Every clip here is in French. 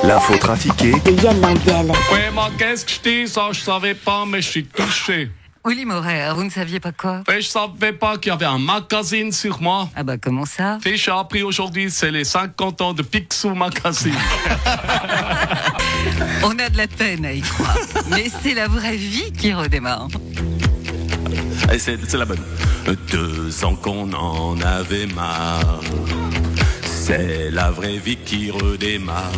L'info trafiquée de Yann Lambiel. Oui, moi, qu'est-ce que je dis? Ça, je savais pas, mais je suis touché. Willy Morer, vous ne saviez pas quoi? Mais je savais pas qu'il y avait un magazine sur moi. Ah bah comment ça? Et j'ai appris aujourd'hui, c'est les 50 ans de Picsou Magazine. On a de la peine à y croire, mais c'est la vraie vie qui redémarre. Et c'est la bonne. 2 ans qu'on en avait marre. C'est la vraie vie qui redémarre.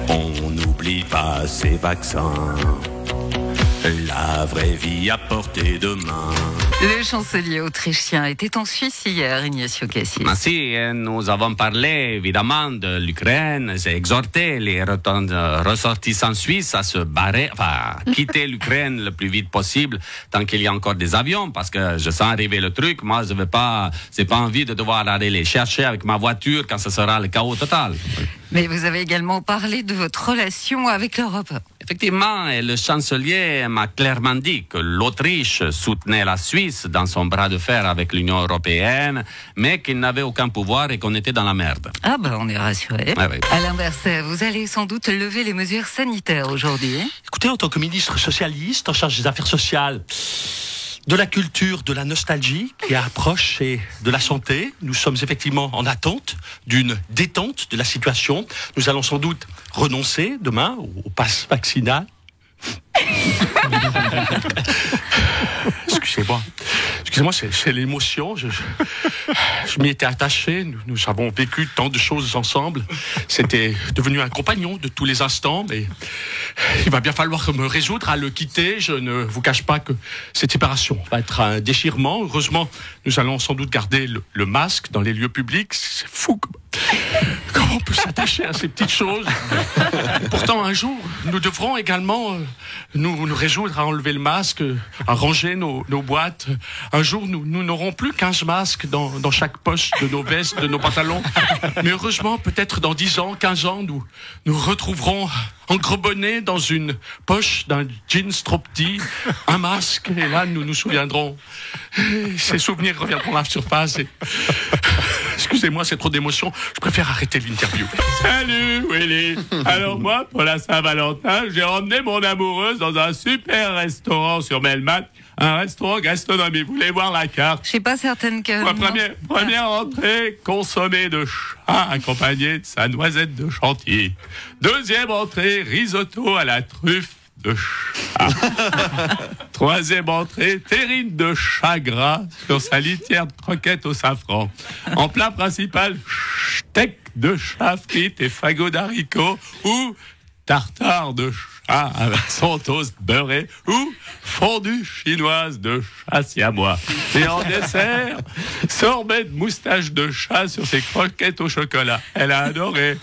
On n'oublie pas ces vaccins. La vraie vie à portée de main. Le chancelier autrichien était en Suisse hier, Ignacio Cassis. Si, nous avons parlé évidemment de l'Ukraine. J'ai exhorté les ressortissants suisses à se barrer, quitter l'Ukraine le plus vite possible tant qu'il y a encore des avions, parce que je sens arriver le truc. Moi, j'ai pas envie de devoir aller les chercher avec ma voiture quand ce sera le chaos total. Mais vous avez également parlé de votre relation avec l'Europe. Effectivement, le chancelier m'a clairement dit que l'Autriche soutenait la Suisse dans son bras de fer avec l'Union européenne, mais qu'il n'avait aucun pouvoir et qu'on était dans la merde. Ah bah on est rassurés. Ah oui. Alain Berset, vous allez sans doute lever les mesures sanitaires aujourd'hui. Écoutez, en tant que ministre socialiste en charge des affaires sociales, de la culture, de la nostalgie qui approche et de la santé, nous sommes effectivement en attente d'une détente de la situation. Nous allons sans doute renoncer demain au pass vaccinal. Excusez-moi, c'est l'émotion. Je m'y étais attaché. Nous avons vécu tant de choses ensemble. C'était devenu un compagnon de tous les instants, mais il va bien falloir me résoudre à le quitter. Je ne vous cache pas que cette séparation va être un déchirement. Heureusement, nous allons sans doute garder le masque dans les lieux publics. C'est fou. Comment on peut s'attacher à ces petites choses? Pourtant, un jour, nous devrons également nous résoudre à enlever le masque, à ranger nos boîtes. Un jour, nous n'aurons plus 15 masques dans chaque poche de nos vestes, de nos pantalons. Mais heureusement, peut-être dans 10 ans, 15 ans, nous retrouverons engrebonnés dans une poche d'un jeans trop petit, un masque. Et là, nous nous souviendrons. Et ces souvenirs reviendront à la surface. Excusez-moi, c'est trop d'émotion. Je préfère arrêter l'interview. Salut Willy. Alors moi, pour la Saint-Valentin, j'ai emmené mon amoureuse dans un super restaurant sur Melmac. Un restaurant gastronomique. Vous voulez voir la carte? Je suis pas certaine que... Première entrée, consommé de chat accompagné de sa noisette de chantilly. Deuxième entrée, risotto à la truffe de chat. Troisième entrée, terrine de chat gras sur sa litière de croquettes au safran. En plat principal, steak de chat frites et fagots d'haricots ou tartare de chat avec son toast beurré ou fondue chinoise de chat siamois. Et en dessert, sorbet de moustache de chat sur ses croquettes au chocolat. Elle a adoré.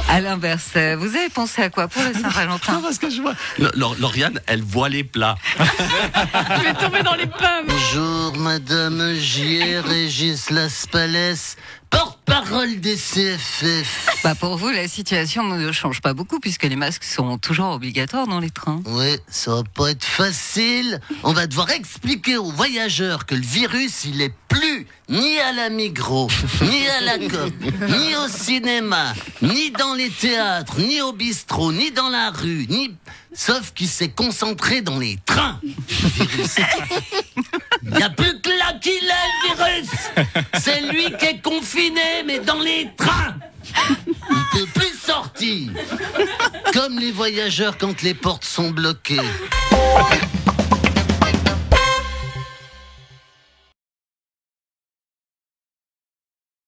Alain Berset, vous avez pensé à quoi pour le Saint-Valentin? Parce que je vois... Lauriane, elle voit les plats. Je vais tomber dans les pommes. Bonjour, Madame J. Régis Laspalès, porte-parole des CFF. Bah pour vous, la situation ne change pas beaucoup puisque les masques sont toujours obligatoires dans les trains. Oui, ça va pas être facile. On va devoir expliquer aux voyageurs que le virus, il est plus ni à la Migros, ni à la COP, ni au cinéma, ni dans les théâtres, ni au bistrot, ni dans la rue, ni... Sauf qu'il s'est concentré dans les trains, le virus. Il n'y a plus que là qu'il est, le virus. C'est lui qui est confiné, mais dans les trains. Il peut plus sortir. Comme les voyageurs quand les portes sont bloquées.